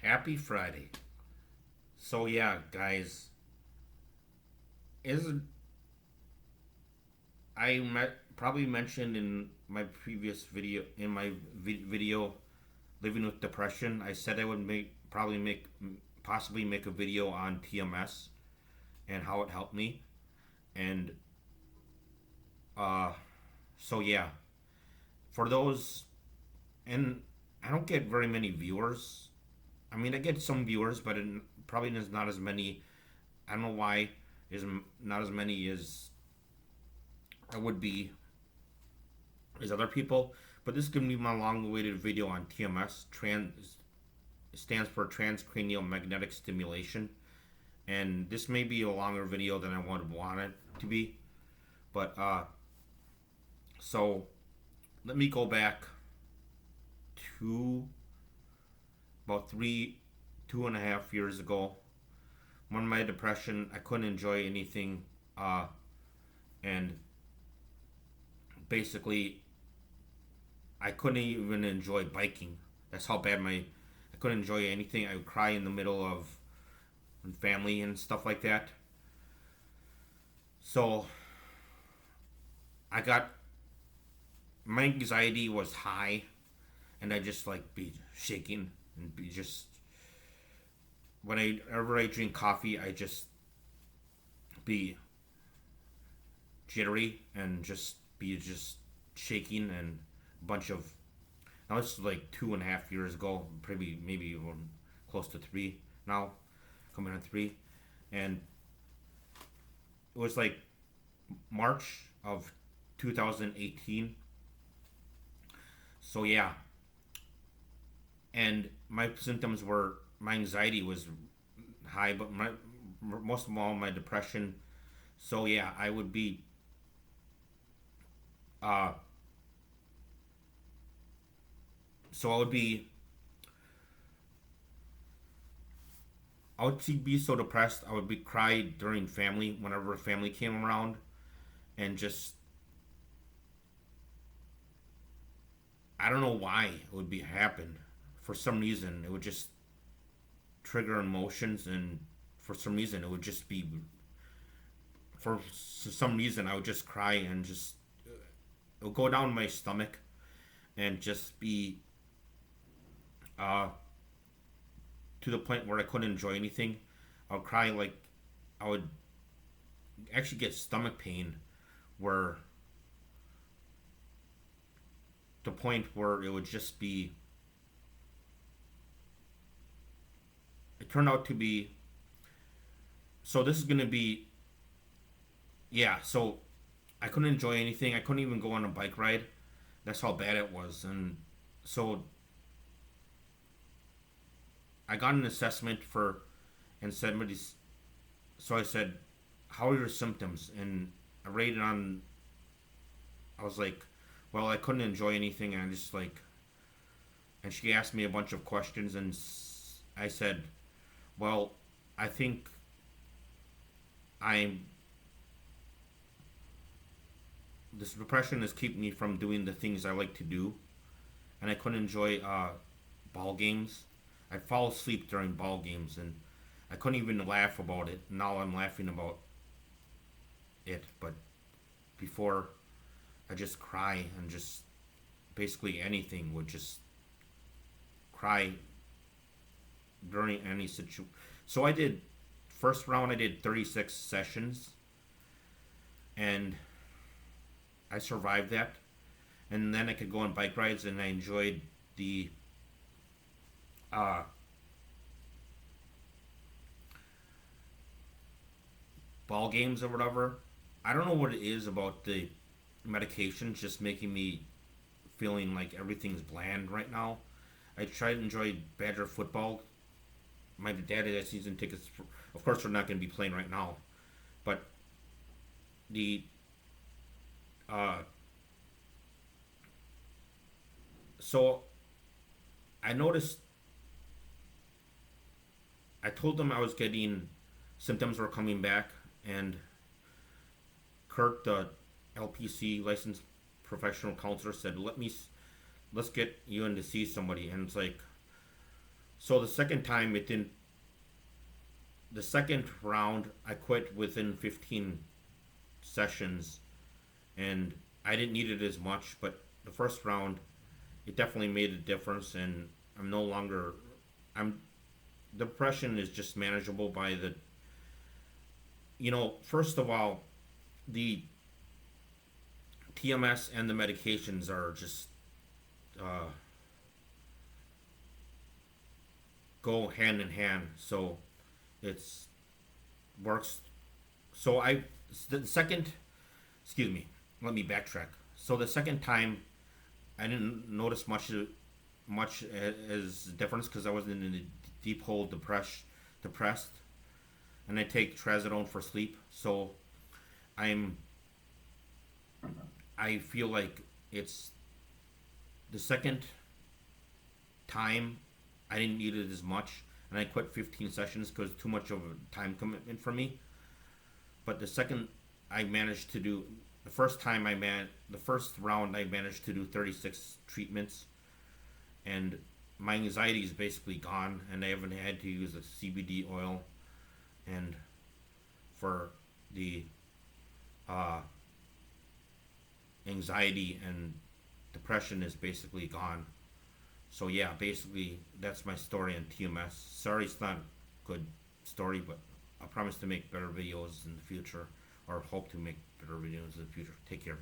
Happy Friday. So yeah, guys, is probably mentioned in my previous video in my video living with depression. I said I would possibly make a video on TMS and how it helped me. And uh so yeah, for those and I don't get very many viewers. I mean, I get some viewers, but probably is not as many. I don't know why is not as many as I would be as other people. But this is gonna be my long-awaited video on TMS. Trans stands for transcranial magnetic stimulation, and this may be a longer video than I would want it to be. But so let me go back to about 2.5 years ago. When my depression, I couldn't enjoy anything, and basically I couldn't even enjoy biking. That's how bad I couldn't enjoy anything. I would cry in the middle of family and stuff like that. So I got my anxiety was high, and I just like be shaking and be just whenever I drink coffee, I just be jittery and just be just shaking and a bunch of. Now this is like 2.5 years ago, maybe close to three now, coming on three, and it was like March of 2018. So yeah, and my symptoms were my anxiety was high, but most of all my depression. So yeah, I would be uh so I would be so depressed. I would be cry during family whenever family came around, and just I don't know why it would be happen. For some reason, it would just trigger emotions, and for some reason, it would just be for some reason I would just cry and just it would go down my stomach and just be uh to the point where I couldn't enjoy anything. I would cry like I would actually get stomach pain where the point where it would just be it turned out to be so this is going to be yeah, so I couldn't enjoy anything. I couldn't even go on a bike ride. That's how bad it was. And so I got an assessment for and somebody's so I said, how are your symptoms? And I rated on I was like, well, I couldn't enjoy anything, and I just like and she asked me a bunch of questions, and I said, well, I think I'm this depression is keeping me from doing the things I like to do, and I couldn't enjoy ball games. I'd fall asleep during ball games, and I couldn't even laugh about it. Now I'm laughing about it, but before I just cry and just basically anything would just cry during any situation. So I did first round. I did 36 sessions, and I survived that. And then I could go on bike rides, and I enjoyed the uh, ball games or whatever. I don't know what it is about the medications just making me feeling like everything's bland right now. I try to enjoy Badger football. My dad has season tickets. Of course, we're not going to be playing right now, but the uh, so I noticed. I told them I was getting symptoms were coming back, and Kurt, the LPC licensed professional counselor, said, "Let's get you in to see somebody." And it's like, So the second time it didn't. The second round I quit within 15 sessions, and I didn't need it as much. But the first round, it definitely made a difference, and I'm no longer. I'm Depression is just manageable by the. First of all, the TMS and the medications are just uh, go hand in hand. So it's works. So the second, excuse me, let me backtrack. So the second time, I didn't notice much as difference because I wasn't in a deep hole depressed, and I take trazodone for sleep. So I'm I feel like it's the second time I didn't need it as much, and I quit 15 sessions because too much of a time commitment for me. But the second I managed to do the first time the first round I managed to do 36 treatments, and my anxiety is basically gone, and I haven't had to use a CBD oil, and for the uh, anxiety and depression is basically gone. So yeah, basically that's my story on TMS. Sorry, it's not a good story, but I promise to make better videos in the future, or hope to make better videos in the future. Take care.